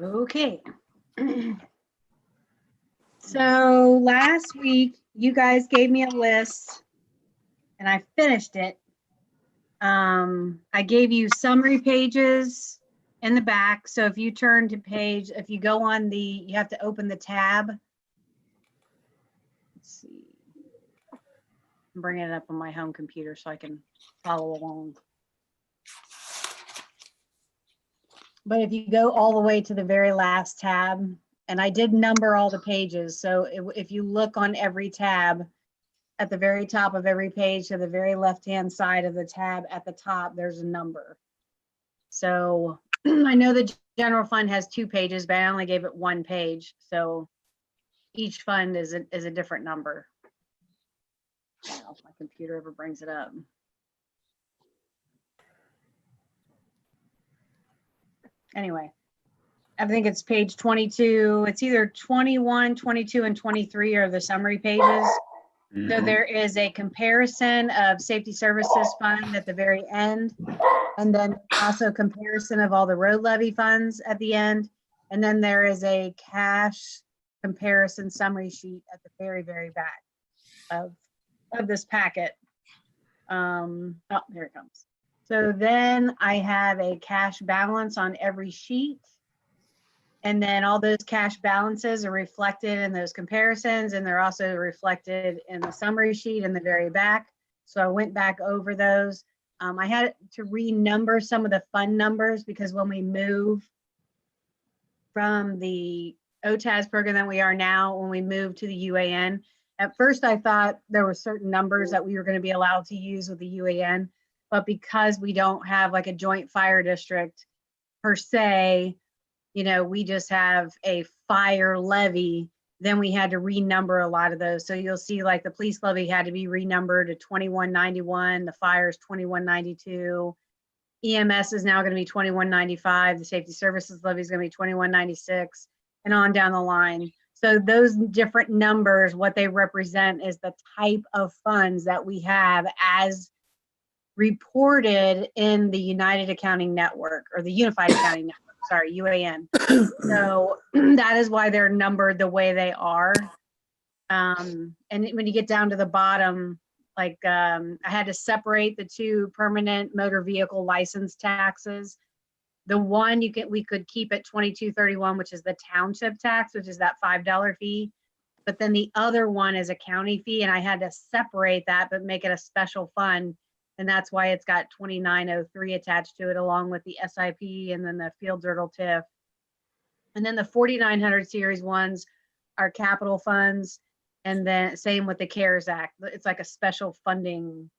Okay. So last week you guys gave me a list and I finished it. I gave you summary pages in the back. So if you turn to page, if you go on you have to open the tab. Let's see. I'm bringing it up on my home computer so I can follow along. But if you go all the way to the very last tab, and I did number all the pages. So if you look on every tab, at the very top of every page to the very left-hand side of the tab at the top, there's a number. So I know the general fund has 2 pages, but I only gave it 1 page. So each fund is a different number. I don't know if my computer ever brings it up. Anyway, I think it's page 22. It's either 21, 22, and 23 are the summary pages. So there is a comparison of safety services fund at the very end, and then also comparison of all the road levy funds at the end. And then there is a cash comparison summary sheet at the very, very back of this packet. Oh, here it comes. So then I have a cash balance on every sheet. And then all those cash balances are reflected in those comparisons, and they're also reflected in the summary sheet in the very back. So I went back over those. I had to renumber some of the fund numbers because when we move from the OTAS program that we are now, when we move to the UAN, at first I thought there were certain numbers that we were going to be allowed to use with the UAN, but because we don't have like a joint fire district per se, you know, we just have a fire levy, then we had to renumber a lot of those. So you'll see like the police levy had to be renumbered to 2191, the fire is 2192, EMS is now going to be 2195, the safety services levy is going to be 2196, and on down the line. So those different numbers, what they represent is the type of funds that we have as reported in the United Accounting Network, or the Unified Accounting Network. Sorry, UAN. So that is why they're numbered the way they are. And when you get down to the bottom, like I had to separate the 2 permanent motor vehicle license taxes. The one we could keep at 2231, which is the township tax, which is that $5 fee. But then the other one is a county fee, and I had to separate that, but make it a special fund. And that's why it's got 2903 attached to it, along with the SIP and then the field dirtle TIF. And then the 4900 series ones are capital funds. And then same with the CARES Act. It's like a special funding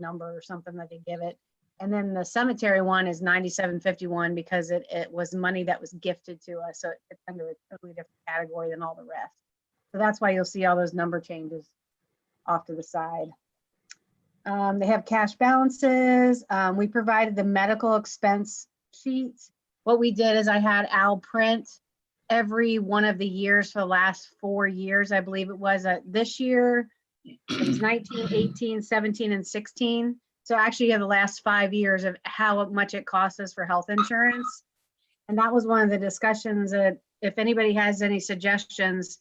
number or something that they give it. And then the cemetery one is 9751 because it was money that was gifted to us. So it's under a totally different category than all the rest. So that's why you'll see all those number changes off to the side. They have cash balances. We provided the medical expense sheets. What we did is I had Al print every one of the years for the last 4 years. I believe it was this year. It was 19, 18, 17, and 16. So actually you have the last 5 years of how much it costs us for health insurance. And that was one of the discussions that if anybody has any suggestions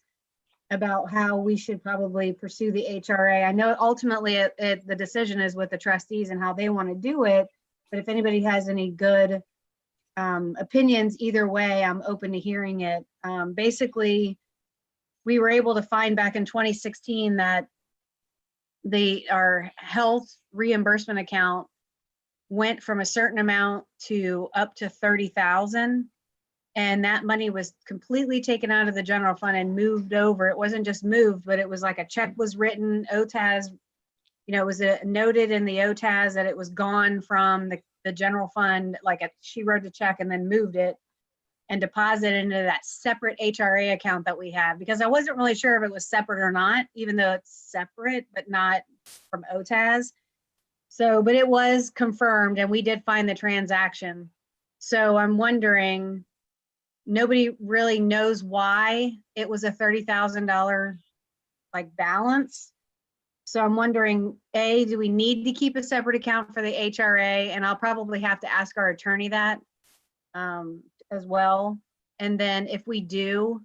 about how we should probably pursue the HRA. I know ultimately the decision is with the trustees and how they want to do it, but if anybody has any good opinions either way, I'm open to hearing it. Basically, we were able to find back in 2016 that our health reimbursement account went from a certain amount to up to 30,000. And that money was completely taken out of the general fund and moved over. It wasn't just moved, but it was like a check was written, OTAS, you know, it was noted in the OTAS that it was gone from the general fund, like she wrote a check and then moved it and deposited into that separate HRA account that we have, because I wasn't really sure if it was separate or not, even though it's separate, but not from OTAS. So, but it was confirmed and we did find the transaction. So I'm wondering, nobody really knows why it was a $30,000 like balance. So I'm wondering, A, do we need to keep a separate account for the HRA? And I'll probably have to ask our attorney that as well. And then if we do,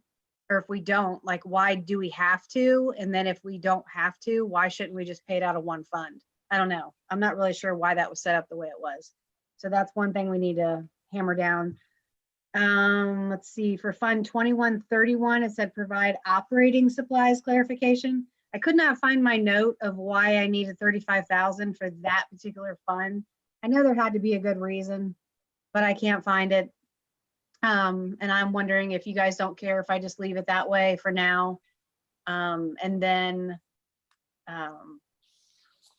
or if we don't, like, why do we have to? And then if we don't have to, why shouldn't we just pay it out of one fund? I don't know. I'm not really sure why that was set up the way it was. So that's one thing we need to hammer down. Let's see, for Fund 2131, it said provide operating supplies clarification. I could not find my note of why I needed 35,000 for that particular fund. I know there had to be a good reason, but I can't find it. And I'm wondering if you guys don't care if I just leave it that way for now. And then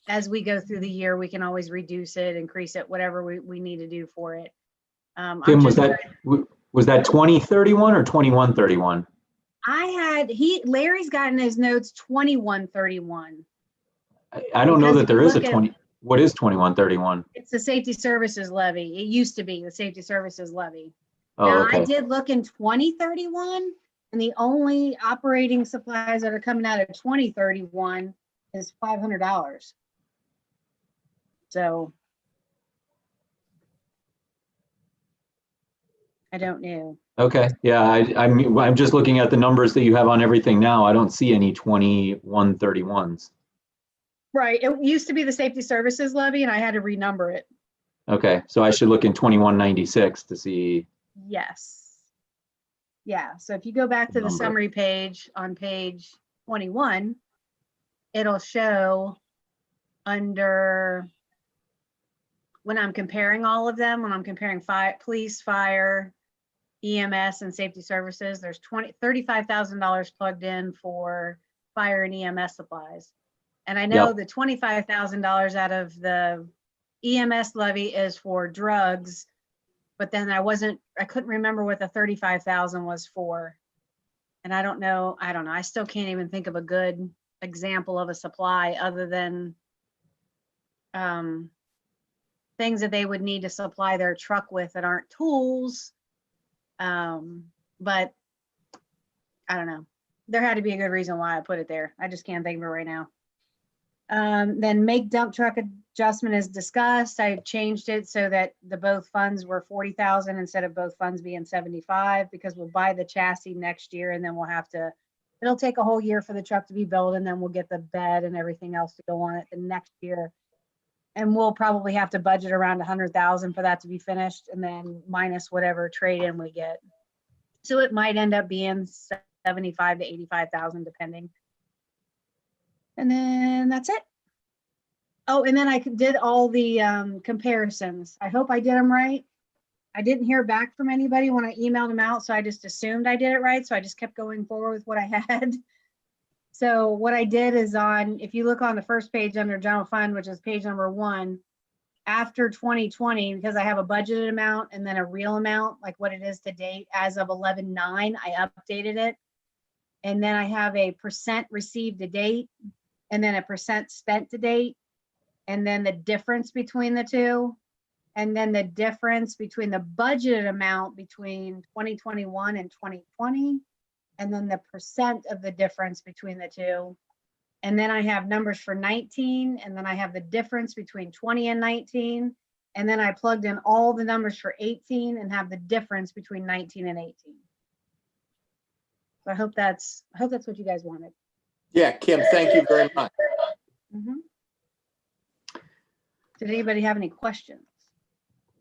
as we go through the year, we can always reduce it, increase it, whatever we need to do for it. Kim, was that 2031 or 2131? Larry's got in his notes 2131. I don't know that there is a 20. What is 2131? It's the safety services levy. It used to be the safety services levy. Oh, now, okay. I did look in 2031, and the only operating supplies that are coming out of 2031 is $500. So I don't know. Okay, yeah, I'm just looking at the numbers that you have on everything now. I don't see any 2131s. Right. It used to be the safety services levy, and I had to renumber it. Okay, so I should look in 2196 to see. Yes. Yeah. So if you go back to the summary page on page 21, it'll show under, when I'm comparing all of them, when I'm comparing police, fire, EMS, and safety services, there's $35,000 plugged in for fire and EMS supplies. And I know the $25,000 out of the EMS levy is for drugs, but then I couldn't remember what the 35,000 was for. And I don't know. I still can't even think of a good example of a supply other than things that they would need to supply their truck with that aren't tools. But I don't know. There had to be a good reason why I put it there. I just can't think of it right now. Then make dump truck adjustment as discussed. I changed it so that the both funds were 40,000 instead of both funds being 75, because we'll buy the chassis next year, and then it'll take a whole year for the truck to be built, and then we'll get the bed and everything else to go on it the next year. And we'll probably have to budget around 100,000 for that to be finished, and then minus whatever trade-in we get. So it might end up being 75 to 85,000 depending. And then that's it. Oh, and then I did all the comparisons. I hope I did them right. I didn't hear back from anybody when I emailed them out, so I just assumed I did it right. So I just kept going forward with what I had. So what I did is if you look on the first page under general fund, which is page number 1, after 2020, because I have a budgeted amount and then a real amount, like what it is to date, as of 11/9, I updated it. And then I have a percent received to date, and then a percent spent to date, and then the difference between the two, and then the difference between the budgeted amount between 2021 and 2020, and then the percent of the difference between the two. And then I have numbers for 19, and then I have the difference between 20 and 19, and then I plugged in all the numbers for 18 and have the difference between 19 and 18. So I hope that's what you guys wanted. Yeah, Kim, thank you very much. Mm-hmm. Did anybody have any questions?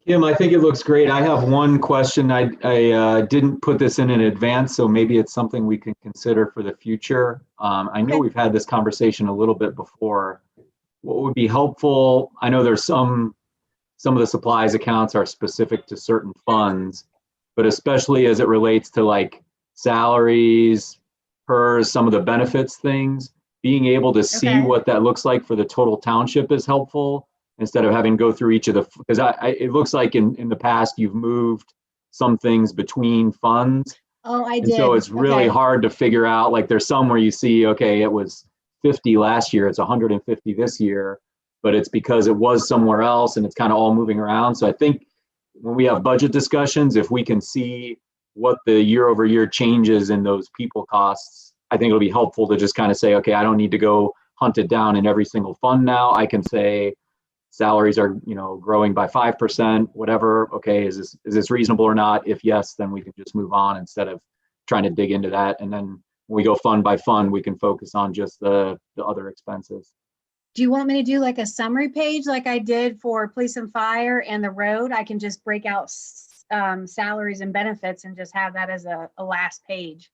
Kim, I think it looks great. I have one question. I didn't put this in advance, so maybe it's something we can consider for the future. I know we've had this conversation a little bit before. What would be helpful, I know there's some of the supplies accounts are specific to certain funds, but especially as it relates to like salaries, PERS, some of the benefits things, being able to see what that looks like for the total township is helpful, instead of having to go through each of the, because it looks like in the past you've moved some things between funds. Oh, I did. And so it's really hard to figure out, like there's some where you see, okay, it was 50 last year, it's 150 this year, but it's because it was somewhere else and it's kind of all moving around. So I think when we have budget discussions, if we can see what the year over year changes in those people costs, I think it'll be helpful to just kind of say, okay, I don't need to go hunt it down in every single fund now. I can say, salaries are, growing by 5%, whatever. Okay, is this reasonable or not? If yes, then we can just move on instead of trying to dig into that. And then when we go fund by fund, we can focus on just the other expenses. Do you want me to do like a summary page like I did for police and fire and the road? I can just break out salaries and benefits and just have that as a last page.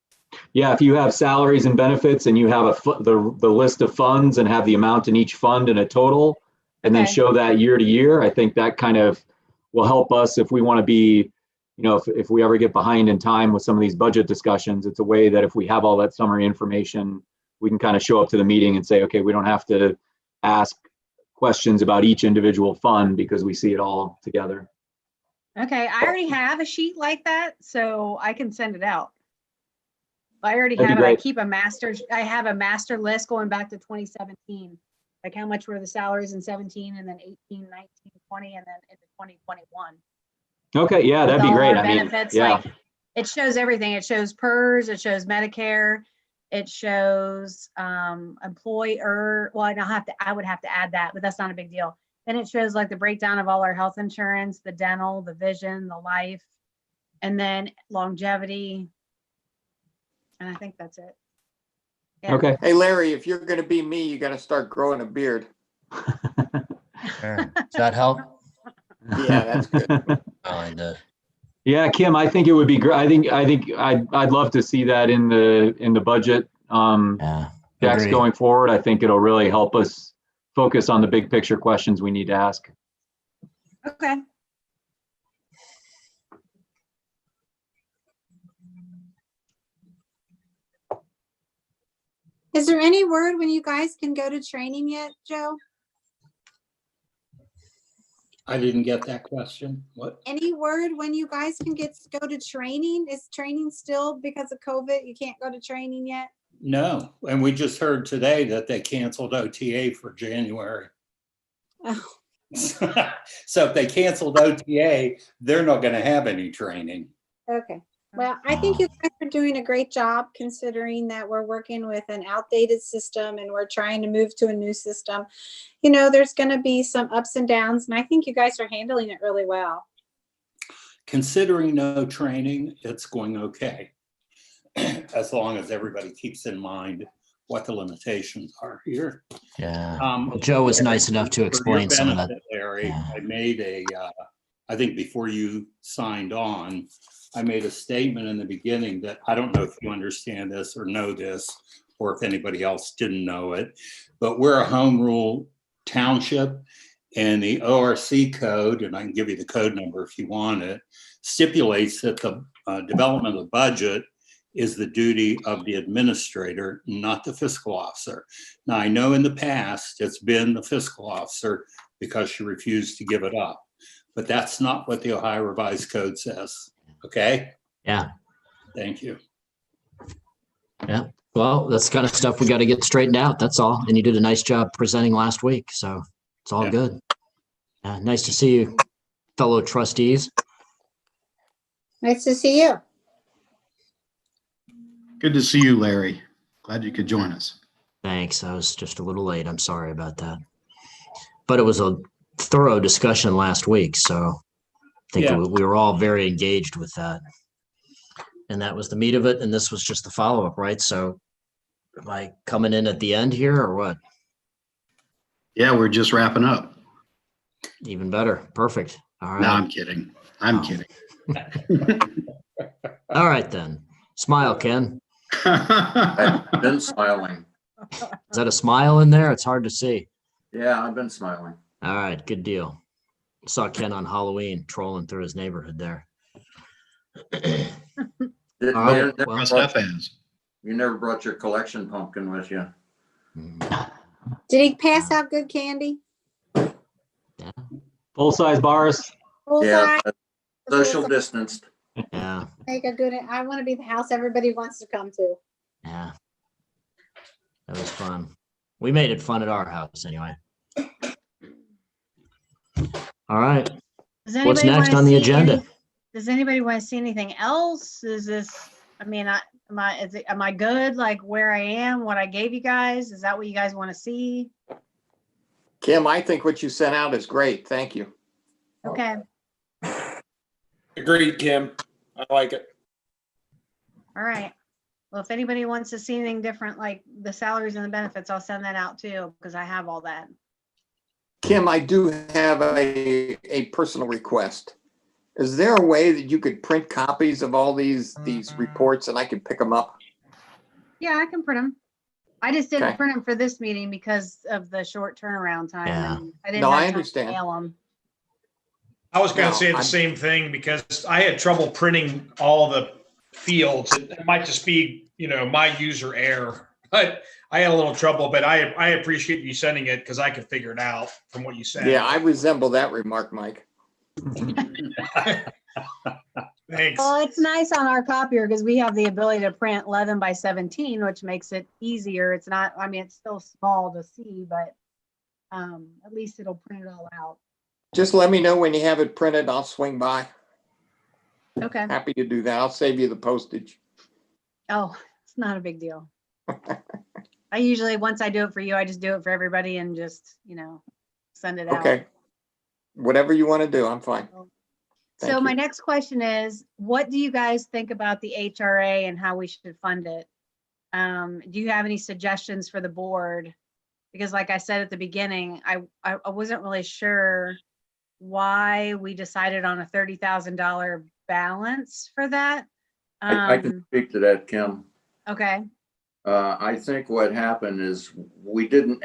Yeah, if you have salaries and benefits and you have the list of funds and have the amount in each fund in a total, and then Okay. show that year to year, I think that kind of will help us if we want to be, if we ever get behind in time with some of these budget discussions. It's a way that if we have all that summary information, we can kind of show up to the meeting and say, okay, we don't have to ask questions about each individual fund because we see it all together. Okay, I already have a sheet like that, so I can send it out. I already That'd be have it. great. I have a master list going back to 2017. Like how much were the salaries in 17 and then 18, 19, 20, and then into 2021. Okay, yeah, that'd be With all great. our I mean, benefits, yeah. like, it shows everything. It shows PERS, it shows Medicare, it shows employer. Well, I would have to add that, but that's not a big deal. Then it shows like the breakdown of all our health insurance, the dental, the vision, the life, and then longevity. And I think that's it. Yeah. Okay. Hey, Larry, if you're going to be me, you got to start growing a beard. Sure. Does that help? Yeah, that's good. I like that. Yeah, Kim, I think it would be great. I'd love to see that in the budget Yeah. decks Agree. going forward. I think it'll really help us focus on the big picture questions we need to ask. Okay. Is there any word when you guys can go to training yet, Joe? I didn't get that question. What? Any word when you guys can go to training? Is training still because of COVID? You can't go to training yet? No. And we just heard today that they canceled OTA for January. Oh. So if they canceled OTA, they're not going to have any training. Okay. Well, I think you guys are doing a great job considering that we're working with an outdated system and we're trying to move to a new system. There's going to be some ups and downs, and I think you guys are handling it really well. Considering no training, it's going okay. As long as everybody keeps in mind what the limitations are here. Yeah. Well, Joe was nice enough to explain some of that. Larry, Yeah. I made I think before you signed on, I made a statement in the beginning that I don't know if you understand this or know this, or if anybody else didn't know it, but we're a home rule township, and the ORC code, and I can give you the code number if you want it, stipulates that the development of the budget is the duty of the administrator, not the fiscal officer. Now, I know in the past it's been the fiscal officer because she refused to give it up, but that's not what the Ohio Revised Code says. Okay? Yeah. Thank you. Yeah. Well, that's the kind of stuff we got to get straightened out. That's all. And you did a nice job presenting last week. So it's all Yeah. good. Nice to see you, fellow trustees. Nice to see you. Good to see you, Larry. Glad you could join us. Thanks. I was just a little late. I'm sorry about that. But it was a thorough discussion last week. So I think Yeah. we were all very engaged with that. And that was the meat of it. And this was just the follow-up, right? So am I coming in at the end here or what? Yeah, we're just wrapping up. Even better. Perfect. All right. No, I'm kidding. I'm Oh. kidding. All right, then. Smile, Ken. I've been smiling. Is that a smile in there? It's hard to see. Yeah, I've been smiling. All right, good deal. Saw Ken on Halloween trolling through his neighborhood there. Did- All right, you, never well- Dressed brought, up as. you never brought your collection pumpkin with you. Did he pass out good candy? Full-size bars. Yeah, Bullseye? but social distanced. Yeah, Make a good, I want to be the house everybody wants to come to. yeah. That was fun. We made it fun at our house anyway. All right, Does what's anybody next wanna on the see agenda? Does anybody want to see anything else? Is this, I mean, am I good? Like where I am, what I gave you guys? Is that what you guys want to see? Kim, I think what you sent out is great. Thank you. Okay, Agreed, Kim. I like it. all right. Well, if anybody wants to see anything different, like the salaries and the benefits, I'll send that out too, because I have all that. Kim, I do have a personal request. Is there a way that you could print copies of all these reports and I could pick them up? Yeah, I can print them. I just didn't Okay. print them for this meeting because of the short turnaround time. Yeah. And I didn't No, have I time to understand. mail them. I was going No, to say the I'm- same thing because I had trouble printing all the fields. It might just be, my user error, but I had a little trouble, but I appreciate you sending it because I could figure it out from what you said. Yeah, I resemble that remark, Mike. Thanks. Well, it's nice on our copier because we have the ability to print 11 by 17, which makes it easier. It's not, I mean, it's still small to see, but at least it'll print it all out. Just let me know when you have it printed. I'll swing by. Okay. Happy to do that. I'll save you the postage. Oh, it's not a big deal. I usually, once I do it for you, I just do it for everybody and just, send it out. Okay. Whatever you want to do, I'm fine. So Thank my you. next question is, what do you guys think about the HRA and how we should fund it? Do you have any suggestions for the board? Because like I said at the beginning, I wasn't really sure why we decided on a $30,000 balance for that. I can speak to that, Kim. Okay, I think what happened is we didn't,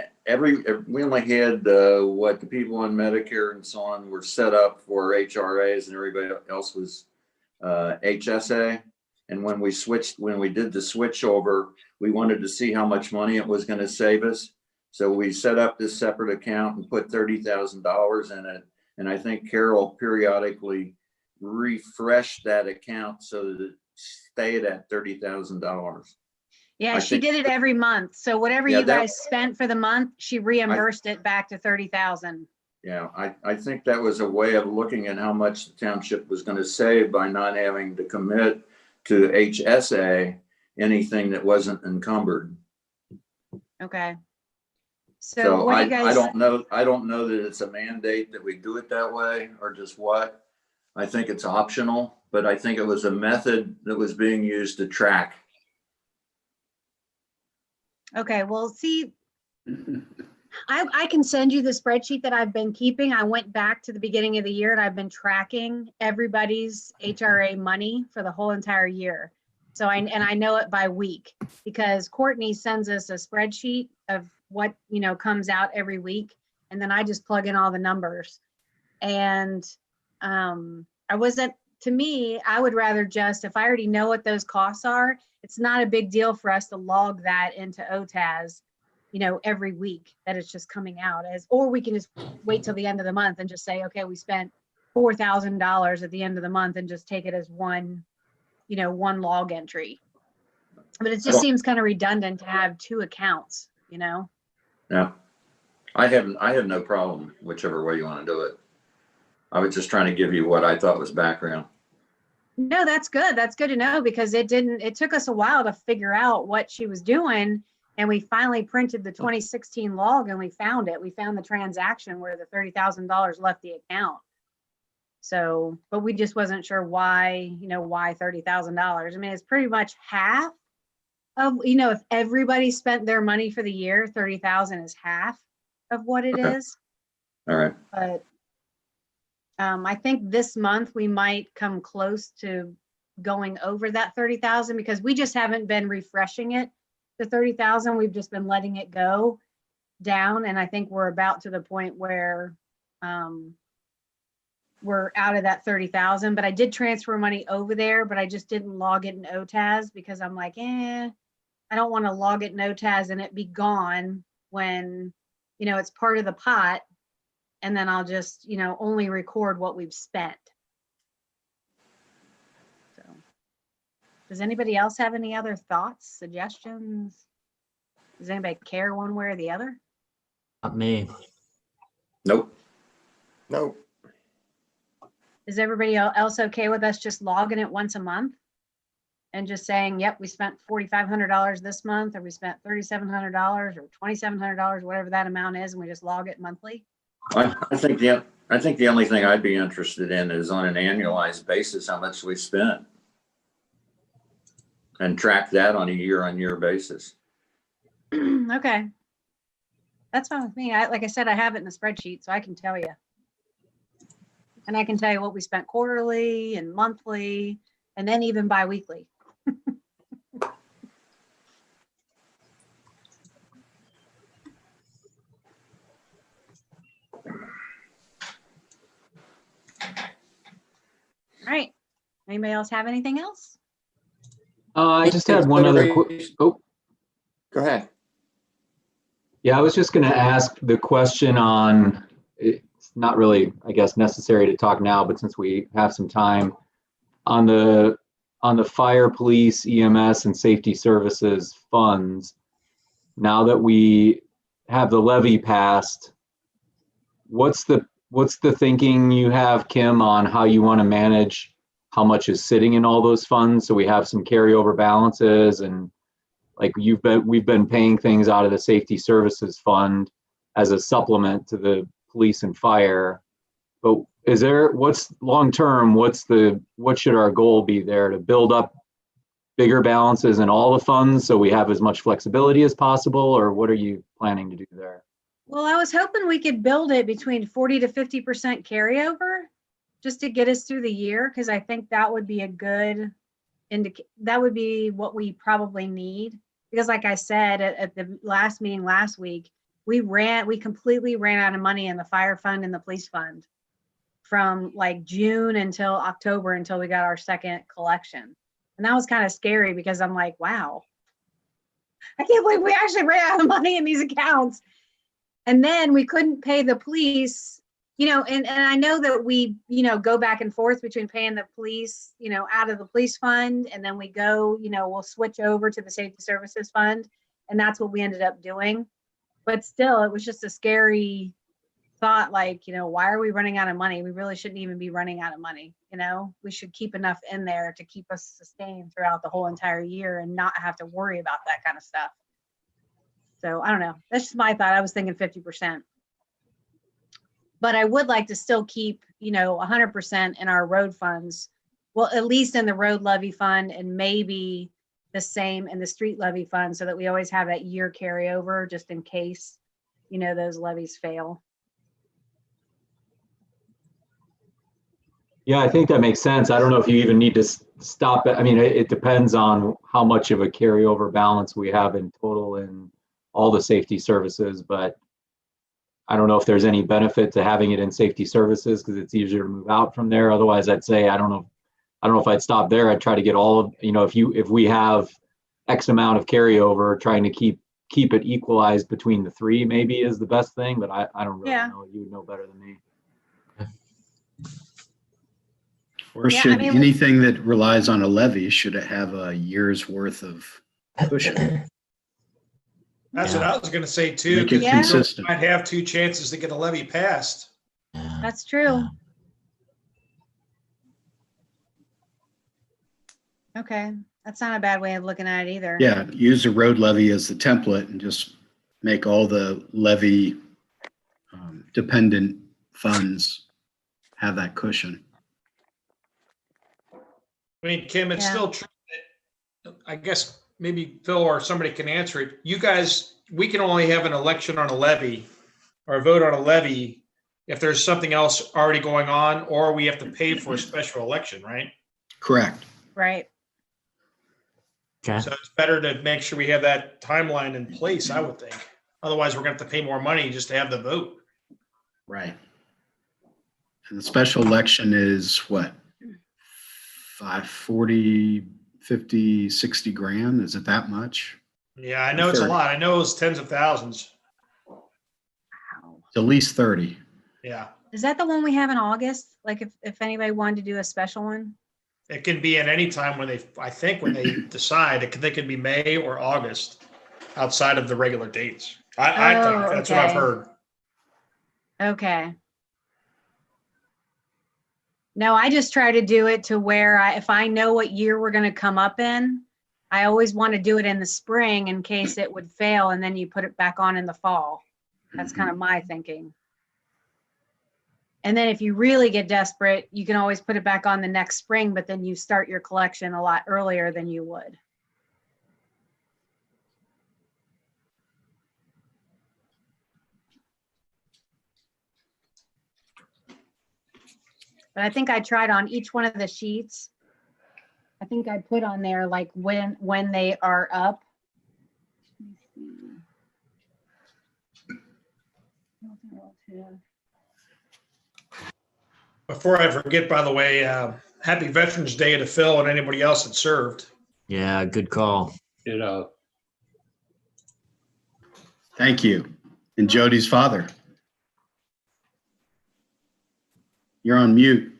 we only had what the people on Medicare and so on were set up for HRAs and everybody else was HSA. And when we did the switch over, we wanted to see how much money it was going to save us. So we set up this separate account and put $30,000 in it. And I think Carol periodically refreshed that account so that it stayed at $30,000. yeah, I she think- did it every month. So whatever Yeah, you that- guys spent for the month, she reimbursed it back to 30,000. Yeah, I think that was a way of looking at how much the township was going to save by not having to commit to HSA anything that wasn't encumbered. Okay. So So what do I you guys? don't know that it's a mandate that we do it that way or just what. I think it's optional, but I think it was a method that was being used to track. Okay, well, see, I can send you the spreadsheet that I've been keeping. I went back to the beginning of the year and I've been tracking everybody's HRA money for the whole entire year. So I know it by week because Courtney sends us a spreadsheet of what, comes out every week. And then I just plug in all the numbers. And to me, I would rather just, if I already know what those costs are, it's not a big deal for us to log that into OTAS, every week that it's just coming out or we can just wait till the end of the month and just say, okay, we spent $4,000 at the end of the month and just take it as one log entry. But it just seems kind of redundant to have two accounts, Yeah, I have no problem whichever way you want to do it. I was just trying to give you what I thought was background. No, that's good. That's good to know because it took us a while to figure out what she was doing. And we finally printed the 2016 log and we found it. We found the transaction where the $30,000 left the account. So, but we just wasn't sure why, why $30,000. I mean, it's pretty much half of, if everybody spent their money for the year, 30,000 is half of what it Okay. is. All right. But I think this month we might come close to going over that 30,000 because we just haven't been refreshing it to 30,000. We've just been letting it go down. And I think we're about to the point where we're out of that 30,000, but I did transfer money over there, but I just didn't log it in OTAS because I'm like, I don't want to log it in OTAS and it be gone when, it's part of the pot. And then I'll just, only record what we've spent. So, does anybody else have any other thoughts, suggestions? Does anybody care one way or the other? Not me. Nope. No, Is everybody else okay with us just logging it once a month? and just saying, yep, we spent $4,500 this month, or we spent $3,700 or $2,700, whatever that amount is, and we just log it monthly? I think the only thing I'd be interested in is on an annualized basis, how much we spent. And track that on a year-on-year basis. Okay. That's fine with me. Like I said, I have it in a spreadsheet, so I can tell you. And I can tell you what we spent quarterly and monthly, and then even bi-weekly. All right. Anybody else have anything else? I just had one other. Oh, Go ahead. yeah, I was just going to ask the question on. It's not really, I guess, necessary to talk now, but since we have some time, on the fire, police, EMS, and safety services funds. Now that we have the levy passed, what's the thinking you have, Kim, on how you want to manage how much is sitting in all those funds, so we have some carryover balances? And like we've been paying things out of the safety services fund as a supplement to the police and fire. But what's long term, what should our goal be there, to build up bigger balances in all the funds so we have as much flexibility as possible, or what are you planning to do there? Well, I was hoping we could build it between 40 to 50% carryover just to get us through the year, because I think that would be a good that would be what we probably need. Because like I said at the last meeting last week, we completely ran out of money in the fire fund and the police fund from like June until October, until we got our second collection. And that was kind of scary, because I'm like, wow, I can't believe we actually ran out of money in these accounts. And then we couldn't pay the police, and I know that we, go back and forth between paying the police, out of the police fund, and then we go, we'll switch over to the safety services fund. And that's what we ended up doing. But still, it was just a scary thought, like, why are we running out of money? We really shouldn't even be running out of money. We should keep enough in there to keep us sustained throughout the whole entire year and not have to worry about that kind of stuff. So I don't know. That's just my thought. I was thinking 50%. But I would like to still keep, 100% in our road funds. Well, at least in the road levy fund, and maybe the same in the street levy fund, so that we always have that year carryover just in case, those levies fail. Yeah, I think that makes sense. I don't know if you even need to stop it. I mean, it depends on how much of a carryover balance we have in total in all the safety services, but I don't know if there's any benefit to having it in safety services, because it's easier to move out from there. Otherwise, I'd say, I don't know if I'd stop there. I'd try to get all of, if we have X amount of carryover, trying to keep it equalized between the three maybe is the best thing, but I don't really know. You would know better than me. Or should anything that relies on a levy, should it have a year's worth of cushion? That's what I was going to say too. Make it consistent. Might have two chances to get a levy passed. That's true. Okay, that's not a bad way of looking at it either. Yeah, use the road levy as the template and just make all the levy dependent funds have that cushion. I mean, Kim, it's still true that, I guess maybe Phil or somebody can answer it. You guys, we can only have an election on a levy or a vote on a levy if there's something else already going on, or we have to pay for a special election, right? Correct. Right. Okay. So it's better to make sure we have that timeline in place, I would think. Otherwise, we're going to have to pay more money just to have the vote. Right. And the special election is what? 40, 50, 60 grand? Is it that much? Yeah, I know it's a lot. I know it was tens of thousands. Wow. It's at least 30. Yeah. Is that the one we have in August? Like if anybody wanted to do a special one? It can be at any time when they decide. They could be May or August outside of the regular dates. I think that's what I've heard. Okay. No, I just try to do it to where if I know what year we're going to come up in, I always want to do it in the spring in case it would fail, and then you put it back on in the fall. That's kind of my thinking. And then if you really get desperate, you can always put it back on the next spring, but then you start your collection a lot earlier than you would. But I think I tried on each one of the sheets. I think I put on there like when they are up. Before I forget, by the way, happy Veterans Day to Phil and anybody else that served. Yeah, good call. Thank you. And Jody's father. You're on mute.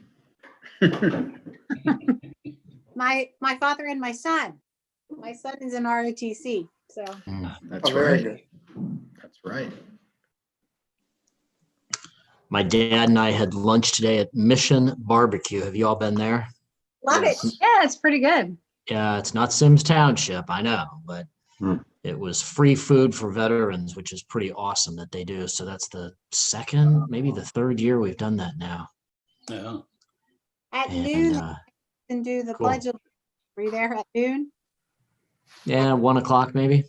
My father and my son. My son is in ROTC, so. That's very right. That's right. My dad and I had lunch today at Mission Barbecue. Have you all been there? Love it. Yeah, it's pretty good. Yeah, it's not Symmes Township, I know, but it was free food for veterans, which is pretty awesome that they do. So that's the second, maybe the third year we've done that now. Yeah. At And, noon, and do the cool. pledge of, were you there at noon? Yeah, 1 o'clock maybe.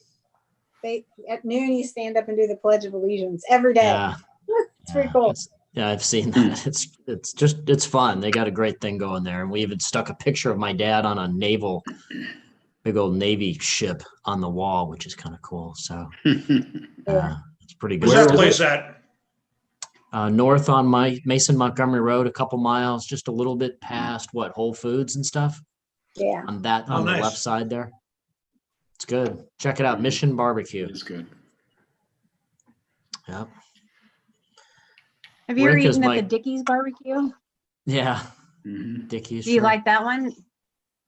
At noon, you stand up and do the Pledge of Allegiance every day. Yeah. It's pretty cool. Yeah, I've seen that. It's fun. They got a great thing going there. And we even stuck a picture of my dad on a big old Navy ship on the wall, which is kind of cool. So it's pretty good. Where's that place at? North on Mason Montgomery Road, a couple miles, just a little bit past Whole Foods and stuff. Yeah. On the Nice. left side there. It's good. Check it out. Mission Barbecue. It's good. Yep. Have you ever Rick is eaten at my- the Dickie's barbecue? Yeah. Mhm. Dickies. Do you sure. like that one?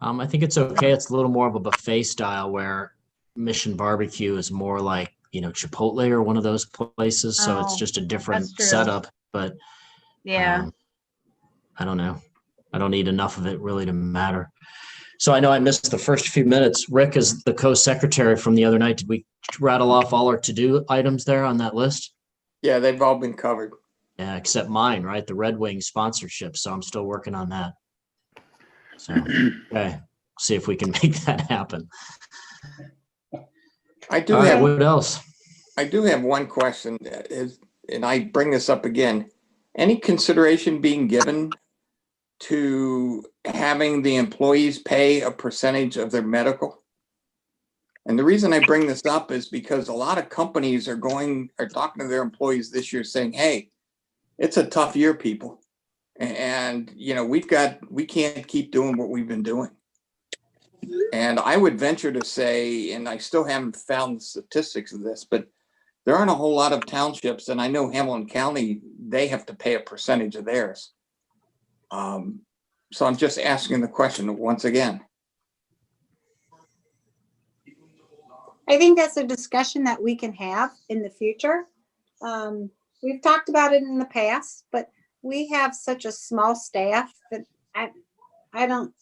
I think it's okay. It's a little more of a buffet style where Mission Barbecue is more like, Chipotle or one of those places. So it's Oh, just a different that's true. setup, but Yeah. I don't know. I don't eat enough of it really to matter. So I know I missed the first few minutes. Rick is the co-secretary from the other night. Did we rattle off all our to-do items there on that list? Yeah, they've all been covered. Yeah, except mine, right? The Red Wings sponsorship. So I'm still working on that. So, okay. See if we can make that happen. I do All right, have what else? I do have one question, and I bring this up again. Any consideration being given to having the employees pay a percentage of their medical? And the reason I bring this up is because a lot of companies are talking to their employees this year saying, hey, it's a tough year, people. And, we can't keep doing what we've been doing. And I would venture to say, and I still haven't found the statistics of this, but there aren't a whole lot of townships, and I know Hamilton County, they have to pay a percentage of theirs. So I'm just asking the question once again. I think that's a discussion that we can have in the future. We've talked about it in the past, but we have such a small staff that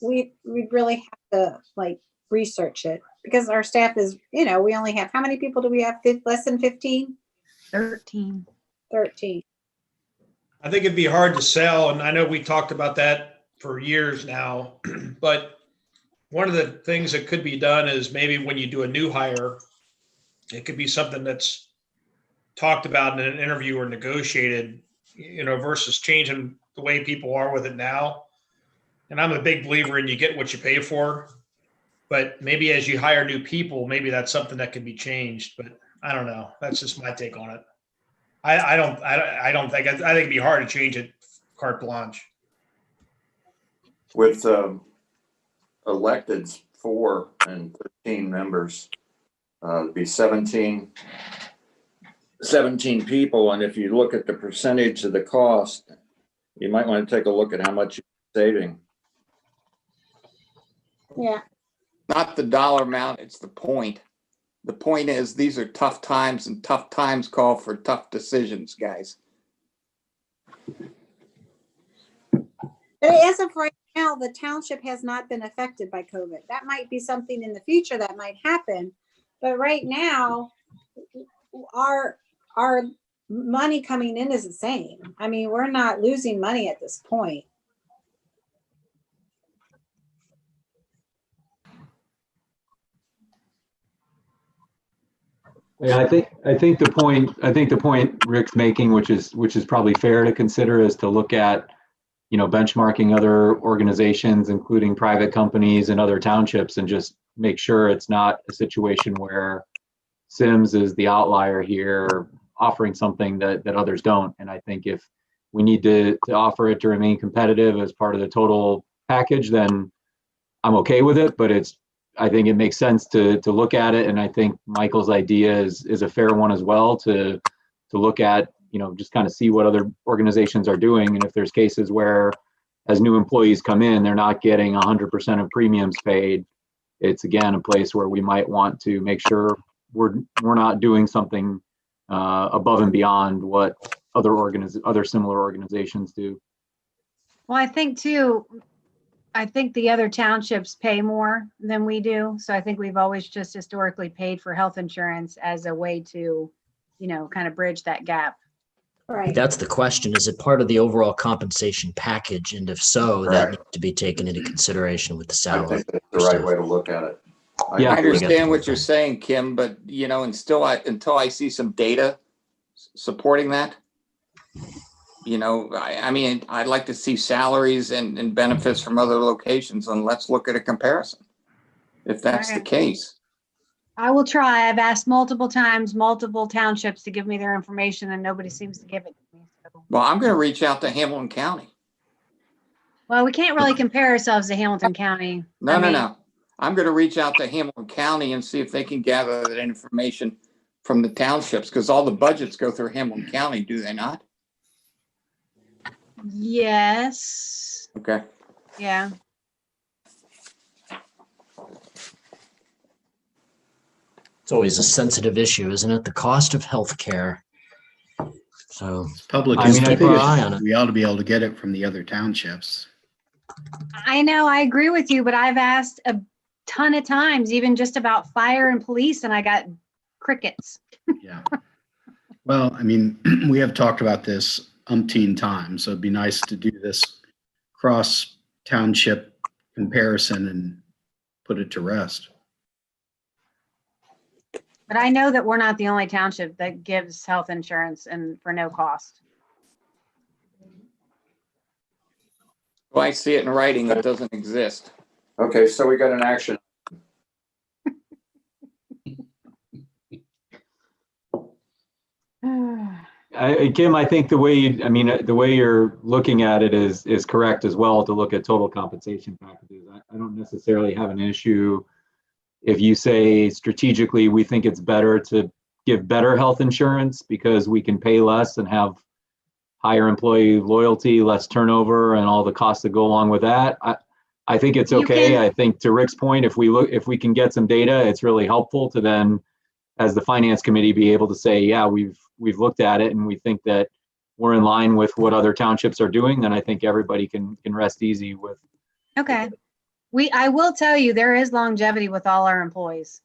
we really have to research it, because our staff is, we only have, how many people do we have? Less than 15? 13. 13. I think it'd be hard to sell, and I know we talked about that for years now, but one of the things that could be done is maybe when you do a new hire, it could be something that's talked about in an interview or negotiated, versus changing the way people are with it now. And I'm a big believer in you get what you pay for, but maybe as you hire new people, maybe that's something that can be changed, but I don't know. That's just my take on it. I think it'd be hard to change it carte blanche. With electeds 4 and 13 members, it'd be 17 people. And if you look at the percentage of the cost, you might want to take a look at how much you're saving. Yeah. Not the dollar amount, it's the point. The point is, these are tough times, and tough times call for tough decisions, guys. But as of right now, the township has not been affected by COVID. That might be something in the future that might happen. But right now, our money coming in is the same. I mean, we're not losing money at this point. Yeah, I think the point Rick's making, which is probably fair to consider, is to look at, benchmarking other organizations, including private companies and other townships, and just make sure it's not a situation where Symmes is the outlier here, offering something that others don't. And I think if we need to offer it to remain competitive as part of the total package, then I'm okay with it. But I think it makes sense to look at it. And I think Michael's idea is a fair one as well, to look at, just kind of see what other organizations are doing. And if there's cases where, as new employees come in, they're not getting 100% of premiums paid, it's again a place where we might want to make sure we're not doing something above and beyond what other similar organizations do. Well, I think the other townships pay more than we do. So I think we've always just historically paid for health insurance as a way to, kind of bridge that gap. Right. That's the question. Is it part of the overall compensation package? And if so, that Correct. needs to be taken into consideration with the I salary. think that's the right way to look at it. Yeah. I understand what you're saying, Kim, but until I see some data supporting that, I mean, I'd like to see salaries and benefits from other locations, and let's look at a comparison, if that's the Right. case. I will try. I've asked multiple times, multiple townships to give me their information, and nobody seems to give it to me. So. Well, I'm going to reach out to Hamilton County. Well, we can't really compare ourselves to Hamilton County. No. I'm going to reach out to Hamilton County and see if they can gather that information from the townships, because all the budgets go through Hamilton County, do they not? Yes. Okay. Yeah. It's always a sensitive issue, isn't it? The cost of healthcare. So It's public I mean, I keep our information. eye on it. We ought to be able to get it from the other townships. I know, I agree with you, but I've asked a ton of times, even just about fire and police, and I got crickets. Yeah. Well, I mean, we have talked about this umpteen times, so it'd be nice to do this cross township comparison and put it to rest. But I know that we're not the only township that gives health insurance and for no cost. Well, I see it in writing. It doesn't exist. Okay, so we got an action. Kim, I think the way you're looking at it is correct as well, to look at total compensation packages. I don't necessarily have an issue if you say strategically we think it's better to give better health insurance because we can pay less and have higher employee loyalty, less turnover, and all the costs that go along with that. I think it's okay. I think to Rick's point, if we can get some data, it's really helpful to then, as the finance committee, be able to say, yeah, we've looked at it and we think that we're in line with what other townships are doing. Then I think everybody can rest easy with. Okay. I will tell you, there is longevity with all our employees.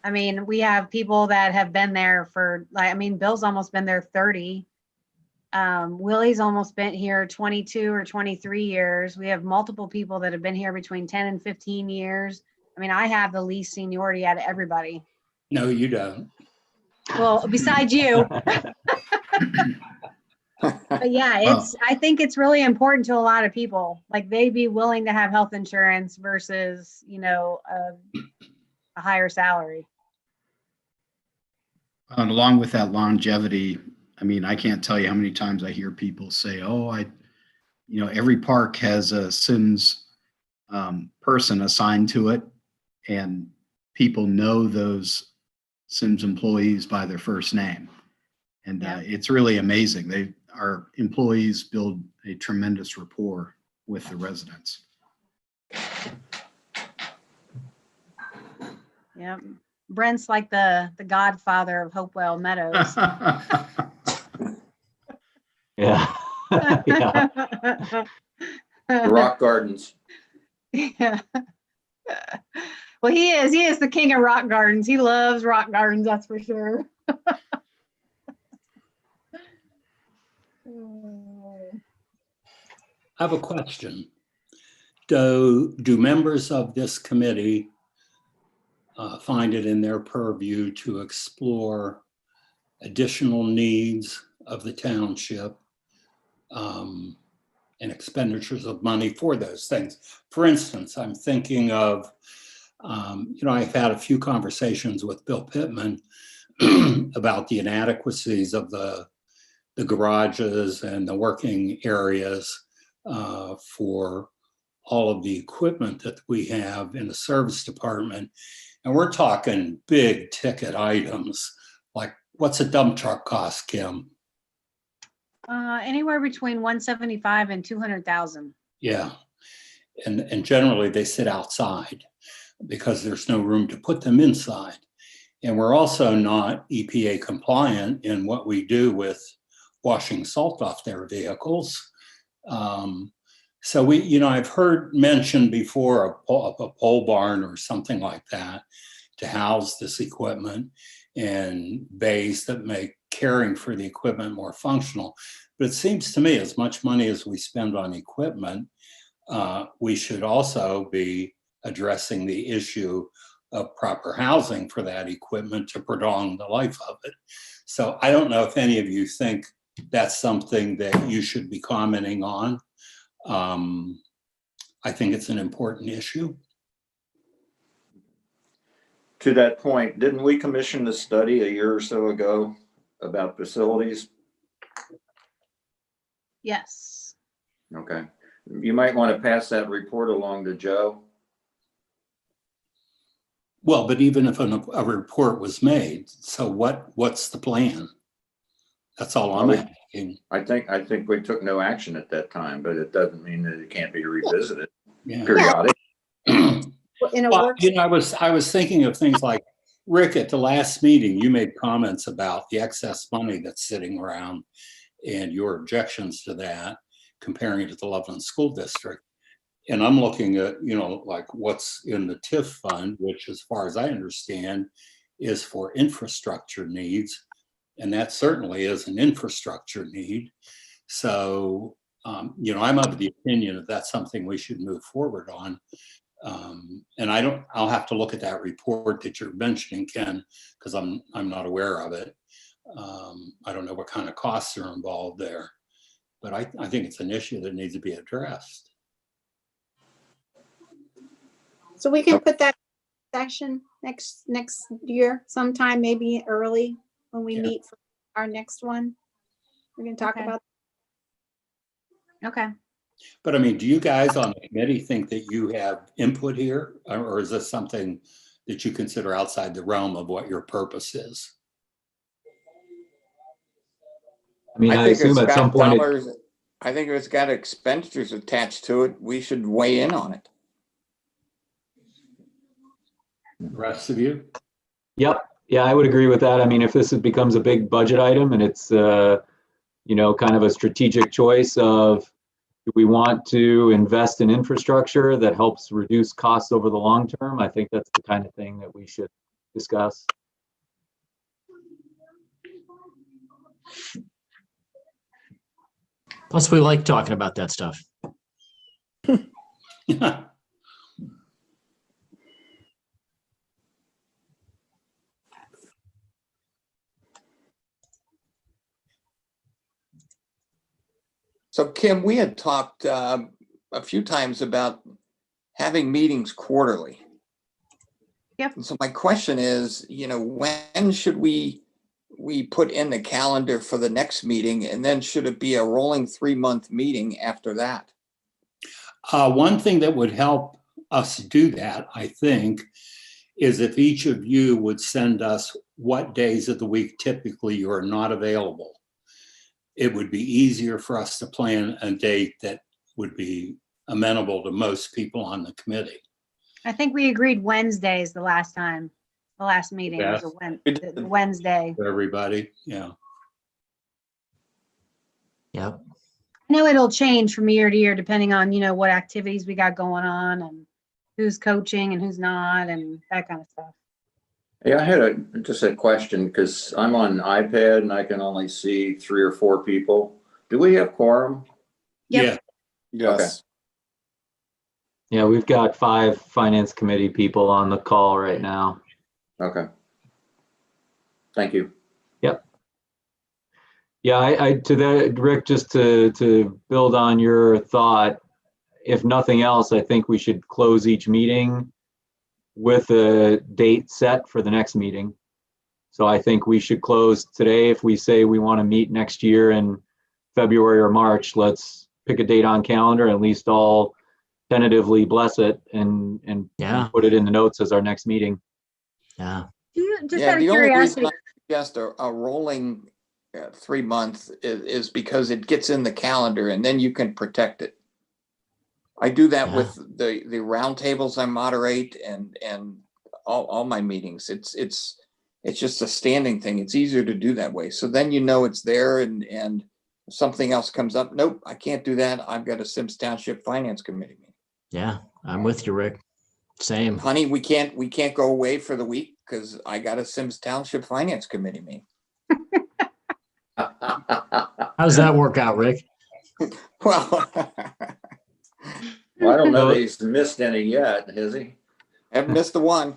I mean, we have people that have been there for, Bill's almost been there 30. Willie's almost been here 22 or 23 years. We have multiple people that have been here between 10 and 15 years. I mean, I have the least seniority out of everybody. No, you don't. Well, besides you. But yeah, I think it's really important to a lot of people. Like, they'd be willing to have health insurance versus, a higher salary. And along with that longevity, I mean, I can't tell you how many times I hear people say, oh, every park has a Symmes person assigned to it, and people know those Symmes employees by their first name. And it's really amazing. Our employees build a tremendous rapport with the residents. Yeah. Brent's like the godfather of Hopewell Meadows. Yeah. Yeah. Rock gardens. Yeah. Well, he is the king of rock gardens. He loves rock gardens, that's for sure. I have a question. Do members of this committee find it in their purview to explore additional needs of the township and expenditures of money for those things? For instance, I'm thinking of, I've had a few conversations with Bill Pittman about the inadequacies of the garages and the working areas for all of the equipment that we have in the service department. And we're talking big ticket items, like what's a dump truck cost, Kim? Anywhere between 175 and 200,000. Yeah. And generally they sit outside because there's no room to put them inside. And we're also not EPA compliant in what we do with washing salt off their vehicles. So I've heard mentioned before a pole barn or something like that to house this equipment and bays that make caring for the equipment more functional. But it seems to me as much money as we spend on equipment, we should also be addressing the issue of proper housing for that equipment to prolong the life of it. So I don't know if any of you think that's something that you should be commenting on. I think it's an important issue. To that point, didn't we commission a study a year or so ago about facilities? Yes. Okay. You might want to pass that report along to Joe. Well, but even if a report was made, so what's the plan? That's all I'm asking. I think we took no action at that time, but it doesn't mean that it can't be revisited Yeah. periodic. In a Well, work, I was thinking of things like, Rick, at the last meeting, you made comments about the excess money that's sitting around and your objections to that, comparing it to the Loveland School District. And I'm looking at, like what's in the TIF fund, which as far as I understand is for infrastructure needs. And that certainly is an infrastructure need. So, I'm of the opinion that that's something we should move forward on. And I'll have to look at that report that you're mentioning, Ken, because I'm not aware of it. I don't know what kind of costs are involved there, but I think it's an issue that needs to be addressed. so we can put that session next year sometime, maybe early when we Yeah. meet for our next one. We can talk Okay. about. Okay. But I mean, do you guys on the committee think that you have input here, or is this something that you consider outside the realm of what your purpose is? I mean, I think assume it's at some got point, dollars. I think if it's got expenditures attached to it, we should weigh in on it. The rest of you? yep, yeah, I would agree with that. I mean, if this becomes a big budget item and it's, kind of a strategic choice of, do we want to invest in infrastructure that helps reduce costs over the long term? I think that's the kind of thing that we should discuss. Plus, we like talking about that stuff. So Kim, we had talked a few times about having meetings quarterly. Yep. And so my question is, when should we put in the calendar for the next meeting, and then should it be a rolling 3-month meeting after that? One thing that would help us do that, I think, is if each of you would send us what days of the week typically you are not available. It would be easier for us to plan a date that would be amenable to most people on the committee. I think we agreed Wednesdays the last meeting was a Wednesday. For everybody, yeah. Yep. I know it'll change from year to year depending on, what activities we got going on and who's coaching and who's not and that kind of stuff. Yeah, I had just a question because I'm on iPad and I can only see 3 or 4 people. Do we have quorum? Yep. Yeah, Yes. Yeah, we've got 5 finance committee people on the call right now. Okay. Thank you. Yeah, I to that, Rick, just to build on your thought, if nothing else, I think we should close each meeting with a date set for the next meeting. So I think we should close today. If we say we want to meet next year in February or March, let's pick a date on calendar, at least all tentatively bless it and Yeah. put it in the notes as our next meeting. Yeah. Just Yeah, out of the only reason curiosity, I suggest a rolling 3 months is because it gets in the calendar and then you can protect it. I do that Yeah. with the roundtables I moderate and all my meetings. It's just a standing thing. It's easier to do that way. So then it's there and if something else comes up, nope, I can't do that. I've got a Symmes Township Finance Committee meeting. Yeah. I'm with you, Rick. Same. Honey, we can't go away for the week because I got a Symmes Township Finance Committee meeting. How's that work out, Rick? Well, Well, I don't know that he's missed any yet, has he? haven't missed the one.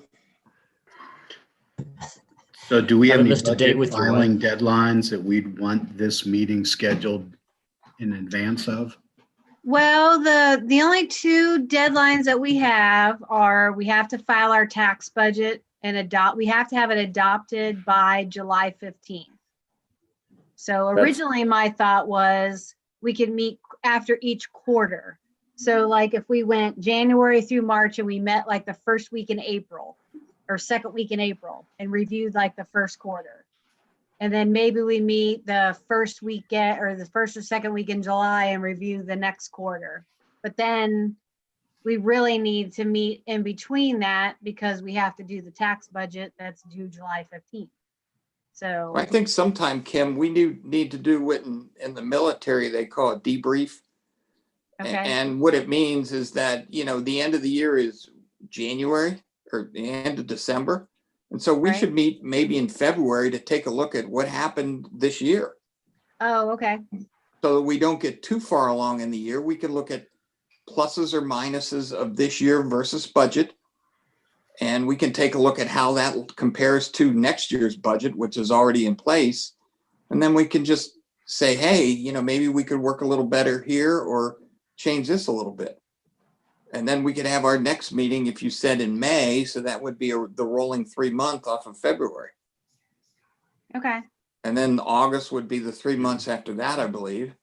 So do we have Haven't any missed a date budget with your filing deadlines that we'd want this meeting scheduled in advance of? well, the only 2 deadlines that we have are we have to file our tax budget and we have to have it adopted by July 15th. So originally my thought was we could meet after each quarter. So like if we went January through March and we met like the first week in April or second week in April and reviewed like the first quarter. And then maybe we meet the first weekend or the first or second week in July and review the next quarter. But then we really need to meet in between that because we have to do the tax budget that's due July 15th. So I think sometime, Kim, we need to do what in the military they call a debrief. okay. And what it means is that, the end of the year is January or the end of December. And so we Right. should meet maybe in February to take a look at what happened this year. Oh, okay. So that we don't get too far along in the year. We can look at pluses or minuses of this year versus budget. And we can take a look at how that compares to next year's budget, which is already in place. And then we can just say, hey, maybe we could work a little better here or change this a little bit. And then we could have our next meeting, if you said in May, so that would be the rolling 3 month off of February. Okay. And then August would be the 3 months after that, I believe.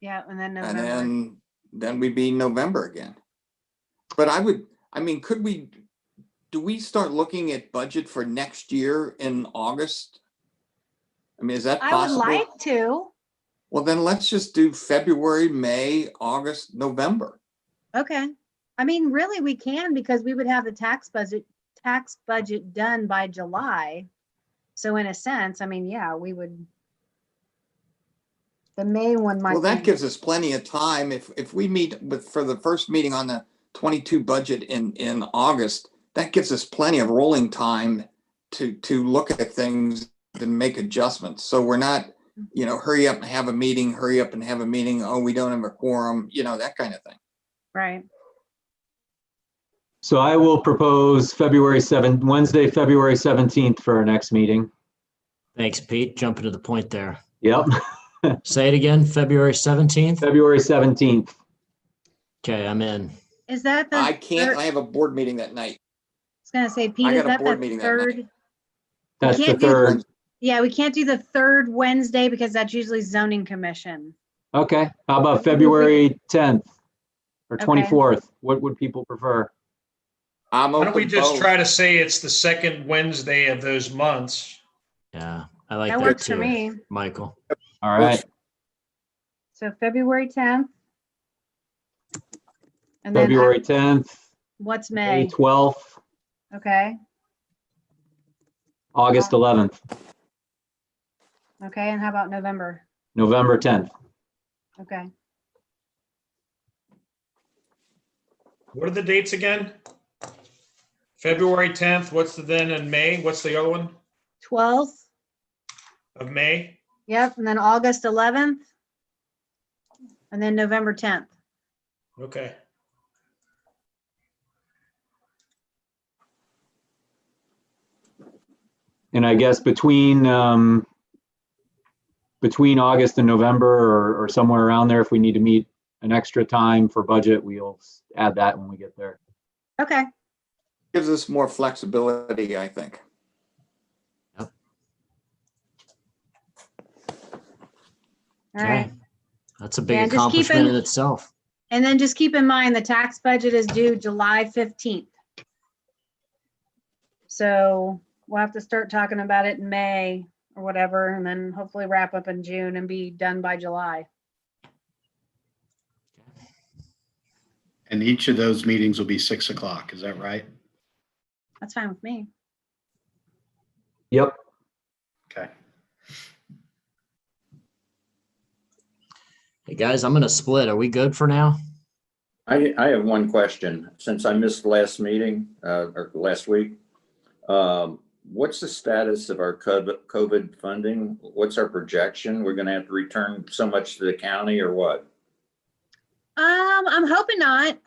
Yeah. And then And November. then we'd be November again. But do we start looking at budget for next year in August? Is that I possible? would like to. Well, then let's just do February, May, August, November. Okay. Really we can because we would have the tax budget done by July. So in a sense, yeah, we would. The May one might. Well, that be- gives us plenty of time. If we meet for the first meeting on the 22 budget in August, that gives us plenty of rolling time to look at things and make adjustments. So we're not, hurry up and have a meeting, hurry up and have a meeting. Oh, we don't have a quorum, that kind of thing. Right. So I will propose Wednesday, February 17th for our next meeting. Thanks, Pete. Jumping to the point there. Yep, Say it again, February 17th. February 17th. Okay, I'm in. Is that the? I can't, third- I have a board meeting that night. I was gonna say, Pete, I is got a that board the meeting that third? night. That's the can't do- 3rd. Yeah, we can't do the third Wednesday because that's usually zoning commission. Okay, how about February 10th or Okay. 24th? What would people prefer? I'm Why don't we open just both. try to say it's the second Wednesday of those months? Yeah, I like That that works for too, me. Michael. All right, So February 10th. And then February 10th, what's May May? 12th, Okay. August 11th, Okay. And how about November? November 10th. Okay. What are the dates again? February 10th. What's the then in May? What's the other one 12th. of May? Yep. And then August 11th. And then November 10th. Okay. And I guess between August and November or somewhere around there, if we need to meet an extra time for budget, we'll add that when we get there. Okay. Gives us more flexibility, I think. All right. That's a big Yeah, just keep accomplishment in- in itself. And then just keep in mind, the tax budget is due July 15th. So we'll have to start talking about it in May or whatever, and then hopefully wrap up in June and be done by July. And each of those meetings will be 6 o'clock. Is that right? That's fine with me. Yep. Okay. Hey guys, I'm gonna split. Are we good for now? I have one question. Since I missed the last meeting, or last week, what's the status of our COVID funding? What's our projection? We're gonna have to return so much to the county or what? I'm hoping not.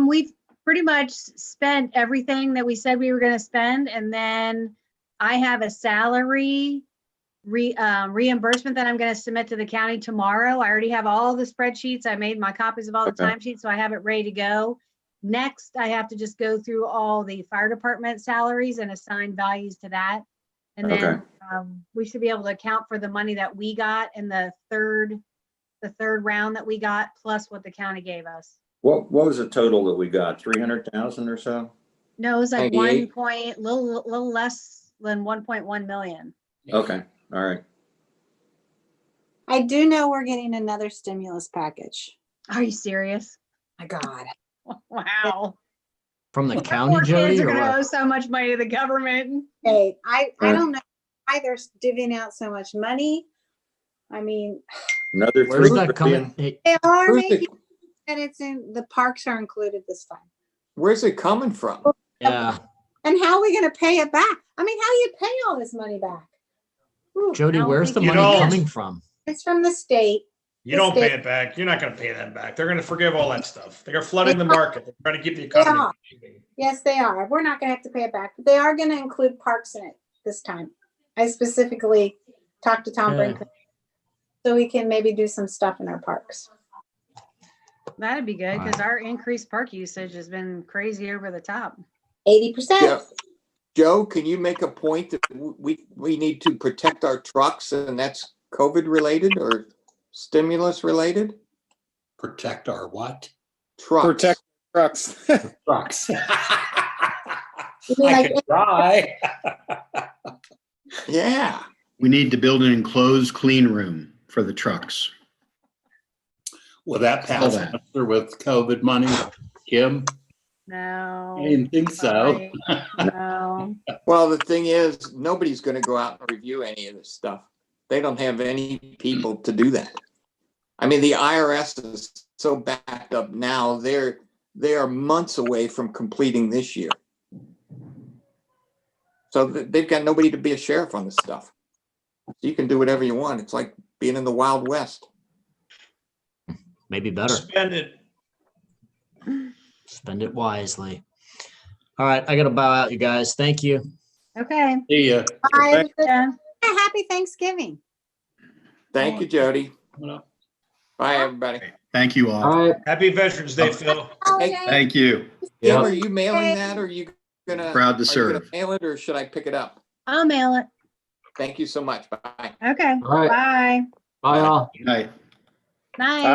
We've pretty much spent everything that we said we were gonna spend, and then I have a salary reimbursement that I'm gonna submit to the county tomorrow. I already have all the spreadsheets. I made my copies of all the Okay. timesheets, so I have it ready to go. Next, I have to just go through all the fire department salaries and assign values to that. And then Okay. we should be able to account for the money that we got in the third round that we got, plus what the county gave us. What was the total that we got? 300,000 or so? No, it was like 98. little less than 1.1 million. Okay, all right. I do know we're getting another stimulus package. Are you serious? My God. Wow. From the Our county, poor Jody, kids are or gonna what? owe so much money to the government. Hey, I Right. don't know why they're divvying out so much money. I mean, Another Where's 3 that coming? billion? Hey, they are Where's making, it, and it's in, the parks are included this time. where's it coming from? yeah, And how are we gonna pay it back? I mean, how do you pay all this money back? Whew, Jody, I don't where's the think you money know- coming from? it's from the state. You don't pay it back. You're not going to pay them back. They're going to forgive all that stuff. They're flooding the market. They're trying to keep the economy. are. Yes, they are. We're not gonna have to pay it back, but they are gonna include parks in it this time. I specifically talked to Tom Yeah. Brinkley, so we can maybe do some stuff in our parks. That'd be good, because our increased park usage has been crazy over the top. 80%. Yeah. Joe, can you make a point that we need to protect our trucks, and that's COVID related or stimulus related? Protect our what? Trucks. Protect trucks. Trucks. You I mean like can try. Yeah. We need to build an enclosed clean room for the trucks. Will that All pass that. muster with COVID money, Kim? No. I didn't think so. sorry. No. Well, the thing is, nobody's going to go out and review any of this stuff. They don't have any people to do that. I mean, the IRS is so backed up now, they are months away from completing this year. So they've got nobody to be a sheriff on this stuff. So you can do whatever you want. It's like being in the Wild West. Maybe better. Spend it. Spend it wisely. All right, I gotta bow out, you guys. Thank you. Okay. See ya. Bye. Yeah. Happy Thanksgiving. Thank you, Jody. Well, Bye, everybody. Thank you all. All right. Happy Veterans Day, Phil. Holiday. Thank you. Kim, Yep. are you mailing that, or are you gonna? Proud to are you gonna serve. mail it, or should I pick it up? I'll mail it. Thank you so much. Bye. Okay. All right. Bye. Bye all. Good night. Night.